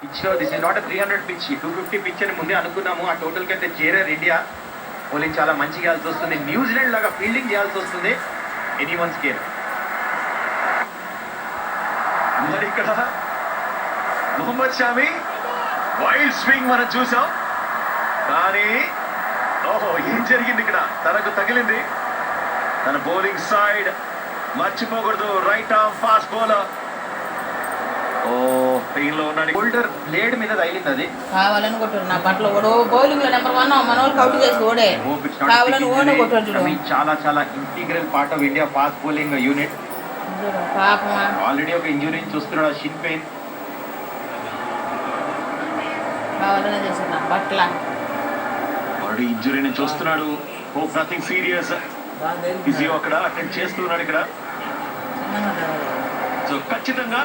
Pitch లో this is not 300 pitch, 250 pitch అని ముందే అనుకున్నాము. ఆ టోటల్ కి అయితే చేరారు ఇండియా. బౌలింగ్ చాలా మంచిగా చేయాల్సి వస్తుంది. న్యూజిలాండ్ లాగా ఫీల్డింగ్ చేయాల్సి వస్తుంది. Anyone's game. మరి ఇక్కడ మొహమ్మద్ షామి వైల్డ్ స్వింగ్ మనం చూసాం, కానీ ఓహో ఏం జరిగింది ఇక్కడ? తనకు తగిలింది. తన బౌలింగ్ సైడ్ మర్చిపోకూడదు. Right arm fast bowler. ఓ పెయిన్ లో ఉన్నాడు. షోల్డర్ బ్లేడ్ మీద తగిలింది. అది కావాలని కొట్టారు. నా బట్టలు కూడా బౌలింగ్ లో నెంబర్ 1 మన వాళ్ళు అవుట్ చేసి ఓడే కావాలని ఓడే కొట్టాడు. చాలా చాలా integral part of India fast bowling unit. పాపమా ఆల్రెడీ ఒక ఇంజురీ చూస్తున్నాడు, షిన్ పెయిన్. కావాలనే చేశారు నా బట్టల. ఆల్రెడీ ఇంజురీని చూస్తున్నాడు. Hope nothing serious. ఫిజియో అక్కడ అటెండ్ చేస్తున్నాడు ఇక్కడ. సో ఖచ్చితంగా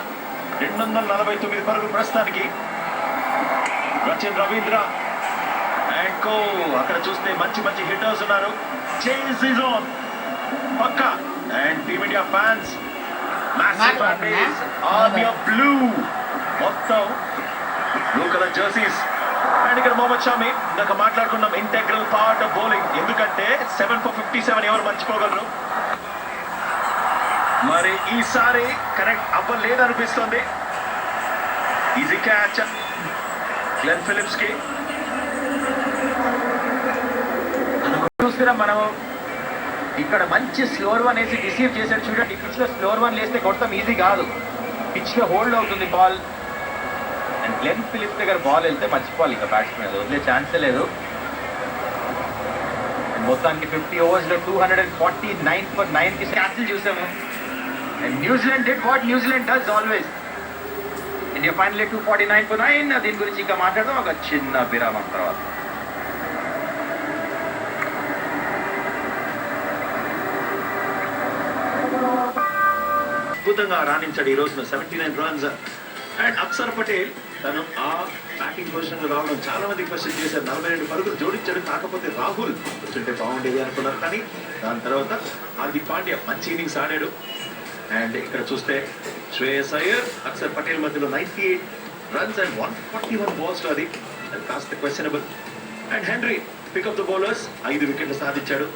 249 పరుగులు ప్రస్తుతానికి. రచిన్ రవీంద్ర అండ్ కో అక్కడ చూస్తే మంచి మంచి హిట్టర్స్ ఉన్నారు. చేజ్ ఇస్ ఆన్ పక్కా. And team India fans massive fans army of blue, మొత్తం బ్లూ కలర్ జెర్సీస్. అండ్ ఇక్కడ మొహమ్మద్ షామి ఇందాక మాట్లాడుకున్నాం, ఇంటెగ్రల్ పార్ట్ ఆఫ్ బౌలింగ్. ఎందుకంటే 7 for 57 ఎవరు మర్చిపోగలరు. మరి ఈసారి కరెక్ట్ అవ్వలేదనిపిస్తుంది. ఈజీ క్యాచ్ గ్లెన్ ఫిలిప్స్ కి. చూస్తున్నాం మనం ఇక్కడ మంచి స్లోర్ వన్ వేసి రిసీవ్ చేశాడు. చూడండి, పిచ్ లో స్లోర్ వన్ వేస్తే కొడతాం ఈజీ కాదు. పిచ్ లో హోల్డ్ అవుతుంది బాల్. అండ్ గ్లెన్ ఫిలిప్స్ దగ్గర బాల్ వెళ్తే మర్చిపోవాలి ఇంకా బ్యాట్స్మెన్, వదిలే ఛాన్సే లేదు. మొత్తానికి 50 overs లో 249 for 9 కి క్యాచ్లు చూసాము. And New Zealand did what New Zealand does always. India finally 249 for 9. దీని గురించి ఇంకా మాట్లాడదాం ఒక చిన్న విరామం తర్వాత. అద్భుతంగా రాణించాడు ఈ రోజున 79 runs. అండ్ అక్షర్ పటేల్ తను ఆ బ్యాటింగ్ పొజిషన్ లో రావడం చాలా మంది క్వశ్చన్ చేశారు. 42 పరుగులు జోడించాడు. కాకపోతే రాహుల్ వచ్చుంటే బాగుండేది అనుకున్నారు, కానీ దాని తర్వాత హార్దిక్ పాండ్యా మంచి ఇన్నింగ్స్ ఆడాడు. అండ్ ఇక్కడ చూస్తే శ్రేయస్ అయ్యర్, అక్షర్ పటేల్ మధ్యలో 98 runs అండ్ 141 balls. అది కాస్త questionable. And henry pick up the bowlers 5 వికెట్లు సాధించాడు.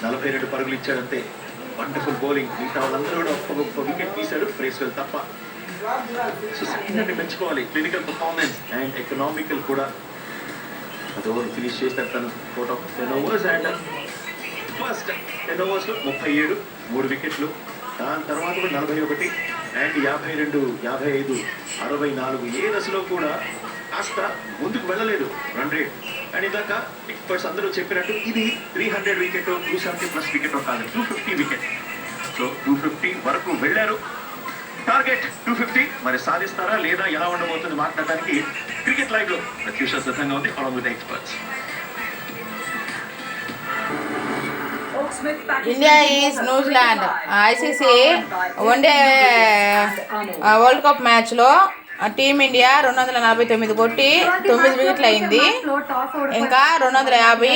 42 పరుగులు ఇచ్చాడంతే. Wonderful bowling. మిగతా వాళ్ళందరూ కూడా ఒక్కొక్క వికెట్ తీశాడు, ఫ్రేస్వెల్ తప్ప. సో సెకండ్ మెచ్చుకోవాలి. క్లినికల్ పర్ఫార్మెన్స్ అండ్ ఎకనామికల్ కూడా. అది ఓవర్ ఫినిష్ చేస్తారు తను. 10 overs అండ్ ఫస్ట్ 10 overs లో 37, 3 వికెట్లు. దాని తర్వాత కూడా 41 అండ్ 52, 55, 64. ఏ దశలో కూడా కాస్త ముందుకు వెళ్ళలేదు రన్ రేట్. అండ్ ఇందాక ఎక్స్పర్ట్స్ అందరూ చెప్పినట్టు ఇది 300 వికెట్, 270+ వికెట్ కాదు, 250 వికెట్. సో 250 వరకు వెళ్ళారు. టార్గెట్ 250. మరి సాధిస్తారా లేదా, ఎలా ఉండబోతుంది మాట్లాడడానికి క్రికెట్ లైవ్ లో ప్రత్యూష సిద్ధంగా ఉంది along with experts. India is New Zealand ICC one day world cup మ్యాచ్లో టీమిండియా 249 కొట్టి 9 వికెట్లు అయింది. ఇంకా 250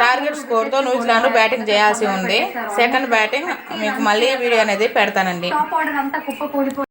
టార్గెట్ స్కోర్తో న్యూజిలాండ్ బ్యాటింగ్ చేయాల్సి ఉంది. సెకండ్ బ్యాటింగ్ మీకు మళ్ళీ వీడియో అనేది పెడతానండి.